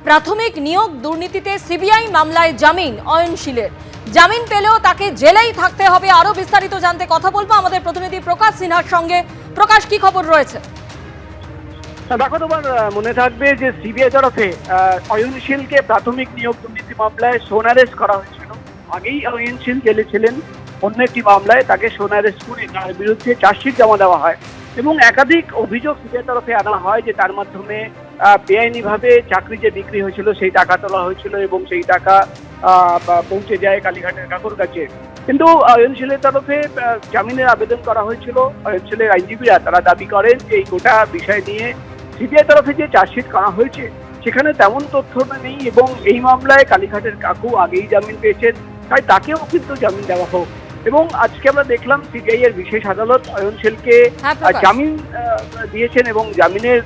প্রাথমিক নিয়োগ দুর্নীতিতে সিবিআই মামলায় জামিন অয়নশীলের। জামিন পেলেও তাকে জেলেই থাকতে হবে। আরো বিস্তারিত জানতে কথা বলবো আমাদের প্রতিনিধি প্রকাশ সিনহার সঙ্গে। প্রকাশ, কি খবর রয়েছে? দেখো, তোমার মনে থাকবে যে সিবিআই তরফে অয়নশীলকে প্রাথমিক নিয়োগ দুর্নীতি মামলায় সোনারেস্ট করা হয়েছিল। আগেই অয়নশীল জেলে ছিলেন, অন্য একটি মামলায় তাকে সোনারেস্ট করে তার বিরুদ্ধে চার্জশিট জমা দেওয়া হয় এবং একাধিক অভিযোগ সিবিআই তরফে আনা হয় যে তার মাধ্যমে বেআইনিভাবে চাকরি যে বিক্রি হয়েছিল সেই টাকা তোলা হয়েছিল এবং সেই টাকা পৌঁছে যায় কালীঘাটের কাকুর কাছে। কিন্তু অয়নশীলের তরফে জামিনের আবেদন করা হয়েছিল। অয়নশীলের আইনজীবীরা তারা দাবি করেন যে এই গোটা বিষয় নিয়ে সিবিআই তরফে যে চার্জশিট করা হয়েছে সেখানে তেমন তথ্য নেই এবং এই মামলায় কালীঘাটের কাকু আগেই জামিন পেয়েছেন, তাই তাকেও কিন্তু জামিন দেওয়া হোক। এবং আজকে আমরা দেখলাম সিবিআই এর বিশেষ আদালত অয়নশীলকে জামিন দিয়েছেন এবং জামিনের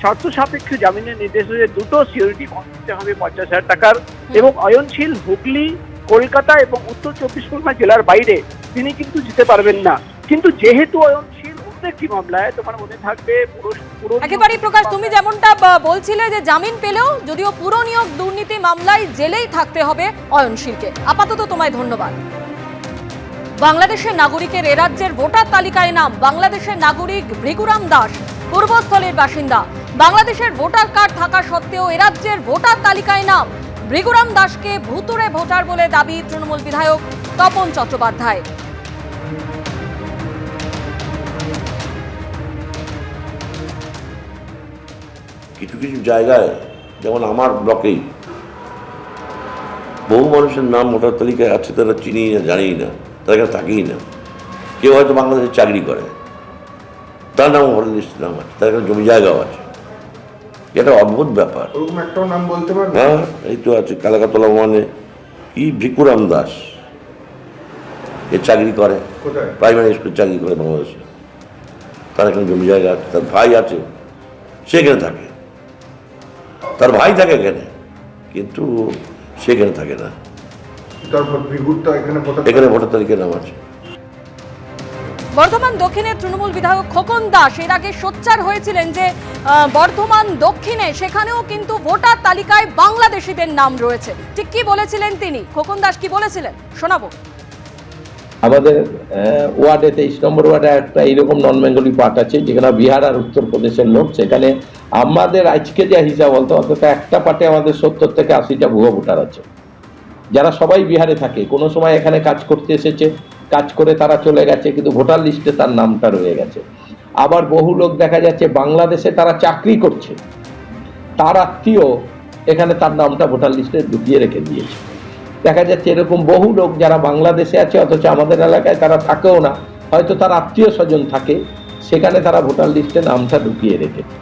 শর্ত সাপেক্ষে জামিনের নির্দেশ হয়ে দুটো সিকিউরিটি বন্ড দিতে হবে 50,000 টাকার এবং অয়নশীল হুগলি, কলকাতা এবং উত্তর 24 পরগনা জেলার বাইরে তিনি কিন্তু যেতে পারবেন না। কিন্তু যেহেতু অয়নশীল একটি মামলায়, তোমার মনে থাকবে একেবারেই প্রকাশ, তুমি যেমনটা বলছিলে যে জামিন পেলেও যদিও পুরো নিয়োগ দুর্নীতি মামলায় জেলেই থাকতে হবে অয়নশীলকে। আপাতত তোমায় ধন্যবাদ। বাংলাদেশের নাগরিকের এ রাজ্যের ভোটার তালিকায় নাম বাংলাদেশের নাগরিক ভৃগুরাম দাস, পূর্বস্থলীর বাসিন্দা। বাংলাদেশের ভোটার কার্ড থাকা সত্ত্বেও এ রাজ্যের ভোটার তালিকায় নাম ভৃগুরাম দাসকে ভুতুড়ে ভোটার বলে দাবি তৃণমূল বিধায়ক তপন চট্টোপাধ্যায়। কিছু কিছু জায়গায় যেমন আমার ব্লকেই বহু মানুষের নাম ভোটার তালিকায় আছে, তারা চিনি না, জানি না, তারা এখানে থাকেই না। কেউ হয়তো বাংলাদেশে চাকরি করে, তার নাম ভোটার লিস্টের নাম আছে, তার এখানে জমি জায়গাও আছে। এটা অদ্ভুত ব্যাপার। হ্যাঁ, এই তো আছে কালাকাতলা মানে কি ভৃগুরাম দাস, এ চাকরি করে, প্রাইমারি স্কুলে চাকরি করে বাংলাদেশে, তার এখানে জমি জায়গা আছে, তার ভাই আছে, সে এখানে থাকে, তার ভাই থাকে এখানে, কিন্তু সেখানে থাকে না, এখানে ভোটার তালিকায় নাম আছে। বর্ধমান দক্ষিণের তৃণমূল বিধায়ক খোকন দাস এর আগে সোচ্চার হয়েছিলেন যে বর্ধমান দক্ষিণে সেখানেও কিন্তু ভোটার তালিকায় বাংলাদেশিদের নাম রয়েছে। ঠিক কি বলেছিলেন তিনি? খোকন দাস কি বলেছিলেন শোনাবো। আমাদের ওয়ার্ডে 23 নম্বর ওয়ার্ডে একটা এইরকম নন বেঙ্গলি পার্ট আছে যেখানে বিহার আর উত্তরপ্রদেশের লোক। সেখানে আমাদের আজকে যে হিসাব বলতো অন্তত একটা পার্টে আমাদের 70 থেকে 80টা ভুয়ো ভোটার আছে, যারা সবাই বিহারে থাকে, কোনো সময় এখানে কাজ করতে এসেছে, কাজ করে তারা চলে গেছে, কিন্তু ভোটার লিস্টে তার নামটা রয়ে গেছে। আবার বহু লোক দেখা যাচ্ছে বাংলাদেশে তারা চাকরি করছে, তার আত্মীয় এখানে তার নামটা ভোটার লিস্টে ঢুকিয়ে রেখে দিয়েছে। দেখা যাচ্ছে এরকম বহু লোক যারা বাংলাদেশে আছে অথচ আমাদের এলাকায় তারা থাকেও না, হয়তো তার আত্মীয় স্বজন থাকে, সেখানে তারা ভোটার লিস্টে নামটা ঢুকিয়ে রেখেছে।